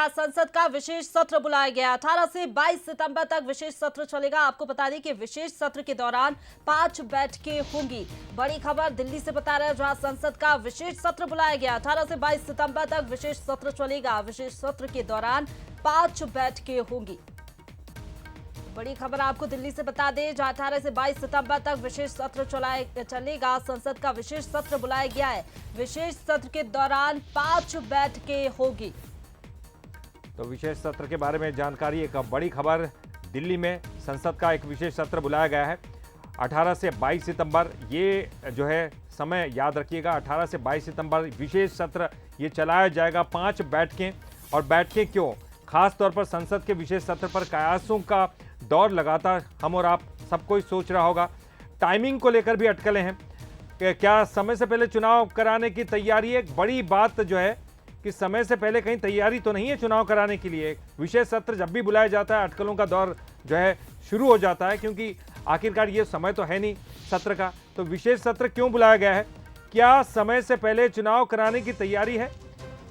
संसद का विशेष सत्र बुलाया गया। 18 से 22 सितंबर तक विशेष सत्र चलेगा। आपको बता दें कि विशेष सत्र के दौरान 5 बैठकें होंगी। बड़ी खबर दिल्ली से बता रहे हैं, जहां संसद का विशेष सत्र बुलाया गया। 18 से 22 सितंबर तक विशेष सत्र चलेगा। विशेष सत्र के दौरान 5 बैठकें होंगी। बड़ी खबर आपको दिल्ली से बता दें, जहां 18 से 22 सितंबर तक विशेष सत्र चलेगा। संसद का विशेष सत्र बुलाया गया है। विशेष सत्र के दौरान 5 बैठकें होगी। तो विशेष सत्र के बारे में जानकारी, एक बड़ी खबर दिल्ली में संसद का एक विशेष सत्र बुलाया गया है 18 से 22 सितंबर। ये जो है समय याद रखिएगा, 18 से 22 सितंबर विशेष सत्र ये चलाया जाएगा। 5 बैठकें, और बैठकें क्यों, खास तौर पर संसद के विशेष सत्र पर कयासों का दौर लगातार हम और आप सबको ही सोच रहा होगा। टाइमिंग को लेकर भी अटकलें हैं, क्या समय से पहले चुनाव कराने की तैयारी है। एक बड़ी बात जो है कि समय से पहले कहीं तैयारी तो नहीं है चुनाव कराने के लिए। विशेष सत्र जब भी बुलाया जाता है अटकलों का दौर जो है शुरू हो जाता है, क्योंकि आखिरकार ये समय तो है नहीं सत्र का। तो विशेष सत्र क्यों बुलाया गया है, क्या समय से पहले चुनाव कराने की तैयारी है,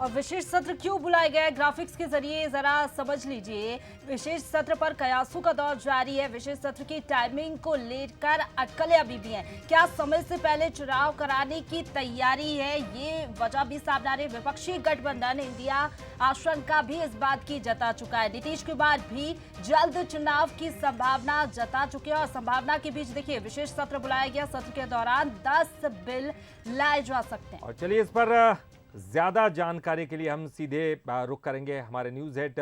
और विशेष सत्र क्यों बुलाया गया है, ग्राफिक्स के जरिए जरा समझ लीजिए। विशेष सत्र पर कयासों का दौर जारी है। विशेष सत्र की टाइमिंग को लेकर अटकलें अभी भी हैं। क्या समय से पहले चुनाव कराने की तैयारी है, ये वजह भी सामने आ रही है। विपक्षी गठबंधन इंडिया आशंका भी इस बात की जता चुका है। नीतीश कुमार भी जल्द चुनाव की संभावना जता चुके हैं, और संभावना के बीच देखिए विशेष सत्र बुलाया गया। सत्र के दौरान 10 बिल लाए जा सकते हैं। और चलिए इस पर ज्यादा जानकारी के लिए हम सीधे रुख करेंगे। हमारे न्यूज़ हेड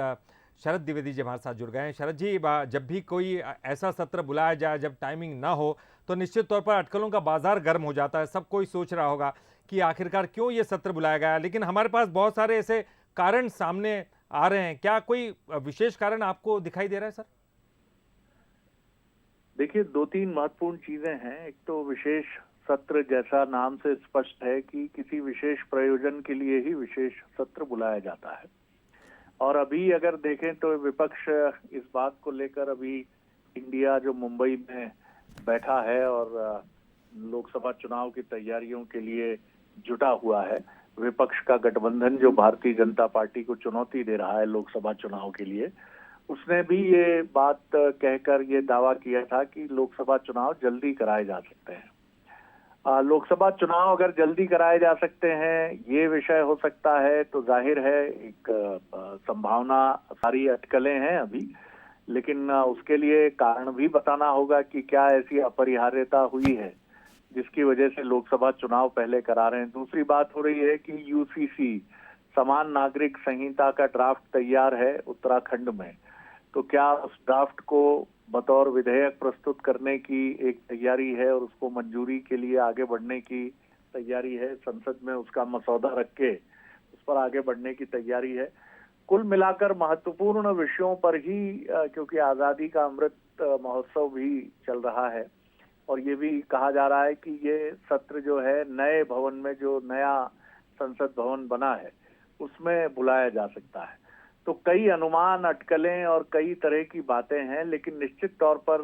शरद द्विवेदी जी हमारे साथ जुड़ गए हैं। शरद जी, जब भी कोई ऐसा सत्र बुलाया जाए जब टाइमिंग ना हो, तो निश्चित तौर पर अटकलों का बाजार गर्म हो जाता है। सब कोई सोच रहा होगा कि आखिरकार क्यों ये सत्र बुलाया गया, लेकिन हमारे पास बहुत सारे ऐसे कारण सामने आ रहे हैं। क्या कोई विशेष कारण आपको दिखाई दे रहा है सर? देखिए, 2-3 महत्वपूर्ण चीजें हैं। एक तो विशेष सत्र, जैसा नाम से स्पष्ट है कि किसी विशेष प्रयोजन के लिए ही विशेष सत्र बुलाया जाता है। और अभी अगर देखें तो विपक्ष इस बात को लेकर अभी इंडिया जो मुंबई में बैठा है और लोकसभा चुनाव की तैयारियों के लिए जुटा हुआ है। विपक्ष का गठबंधन जो भारतीय जनता पार्टी को चुनौती दे रहा है लोकसभा चुनाव के लिए, उसने भी ये बात कहकर ये दावा किया था कि लोकसभा चुनाव जल्दी कराए जा सकते हैं। लोकसभा चुनाव अगर जल्दी कराए जा सकते हैं, ये विषय हो सकता है, तो जाहिर है एक संभावना, सारी अटकलें हैं अभी, लेकिन उसके लिए कारण भी बताना होगा कि क्या ऐसी अपरिहार्यता हुई है जिसकी वजह से लोकसभा चुनाव पहले करा रहे हैं। दूसरी बात हो रही है कि यूसीसी समान नागरिक संहिता का ड्राफ्ट तैयार है उत्तराखंड में, तो क्या उस ड्राफ्ट को बतौर विधेयक प्रस्तुत करने की एक तैयारी है और उसको मंजूरी के लिए आगे बढ़ने की तैयारी है। संसद में उसका मसौदा रख के उस पर आगे बढ़ने की तैयारी है। कुल मिलाकर महत्वपूर्ण विषयों पर ही, क्योंकि आजादी का अमृत महोत्सव भी चल रहा है और ये भी कहा जा रहा है कि ये सत्र जो है नए भवन में, जो नया संसद भवन बना है, उसमें बुलाया जा सकता है। तो कई अनुमान, अटकलें और कई तरह की बातें हैं, लेकिन निश्चित तौर पर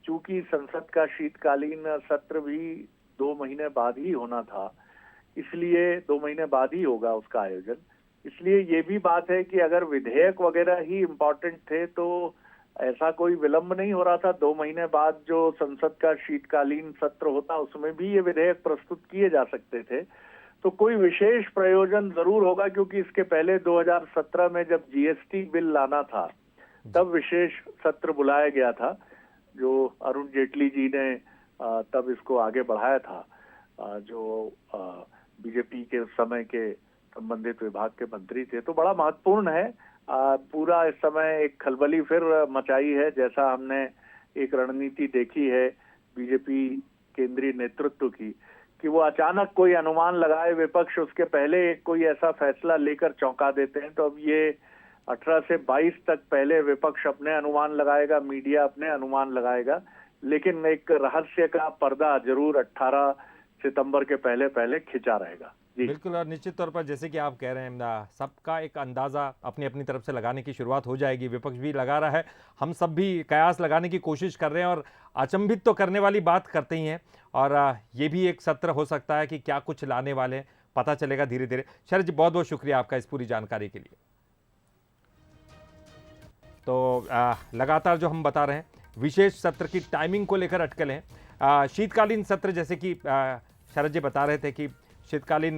चूंकि संसद का शीतकालीन सत्र भी 2 महीने बाद ही होना था, इसलिए 2 महीने बाद ही होगा उसका आयोजन। इसलिए ये भी बात है कि अगर विधेयक वगैरह ही इम्पोर्टेंट थे तो ऐसा कोई विलंब नहीं हो रहा था। 2 महीने बाद जो संसद का शीतकालीन सत्र होता, उसमें भी ये विधेयक प्रस्तुत किए जा सकते थे। तो कोई विशेष प्रयोजन जरूर होगा, क्योंकि इसके पहले 2017 में जब जीएसटी बिल लाना था तब विशेष सत्र बुलाया गया था, जो अरुण जेटली जी ने तब इसको आगे बढ़ाया था, जो बीजेपी के उस समय के संबंधित विभाग के मंत्री थे। तो बड़ा महत्वपूर्ण है। पूरा इस समय एक खलबली फिर मचाई है, जैसा हमने एक रणनीति देखी है बीजेपी केंद्रीय नेतृत्व की, कि वो अचानक कोई अनुमान लगाए विपक्ष, उसके पहले कोई ऐसा फैसला लेकर चौंका देते हैं। तो अब ये 18 से 22 तक पहले विपक्ष अपने अनुमान लगाएगा, मीडिया अपने अनुमान लगाएगा, लेकिन एक रहस्य का पर्दा जरूर 18 सितंबर के पहले पहले खिंचा रहेगा। बिल्कुल, और निश्चित तौर पर जैसे कि आप कह रहे हैं, सबका एक अंदाज़ा अपनी अपनी तरफ से लगाने की शुरुआत हो जाएगी। विपक्ष भी लगा रहा है, हम सब भी कयास लगाने की कोशिश कर रहे हैं, और अचंभित तो करने वाली बात करते ही हैं। और ये भी एक सत्र हो सकता है कि क्या कुछ लाने वाले हैं, पता चलेगा धीरे धीरे। शरद जी, बहुत बहुत शुक्रिया आपका इस पूरी जानकारी के लिए। तो लगातार जो हम बता रहे हैं विशेष सत्र की टाइमिंग को लेकर अटकल हैं। शीतकालीन सत्र जैसे कि शरद जी बता रहे थे कि शीतकालीन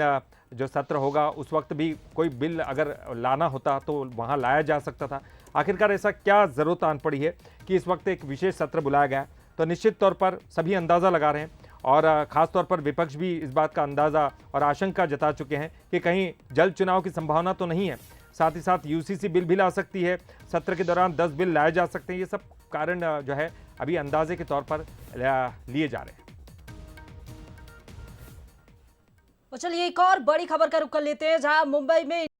जो सत्र होगा उस वक्त भी कोई बिल अगर लाना होता तो वहाँ लाया जा सकता था। आखिरकार ऐसा क्या ज़रूरत आन पड़ी है कि इस वक्त एक विशेष सत्र बुलाया गया है? तो निश्चित तौर पर सभी अंदाज़ा लगा रहे हैं और ख़ास तौर पर विपक्ष भी इस बात का अंदाज़ा और आशंका जता चुके हैं कि कहीं जल्द चुनाव की संभावना तो नहीं है। साथ ही साथ यूसीसी बिल भी ला सकती है, सत्र के दौरान 10 बिल लाए जा सकते हैं। ये सब कारण जो है अभी अंदाजे के तौर पर लिए जा रहे हैं। तो चलिए एक और बड़ी खबर का रुख कर लेते हैं, जहां मुंबई में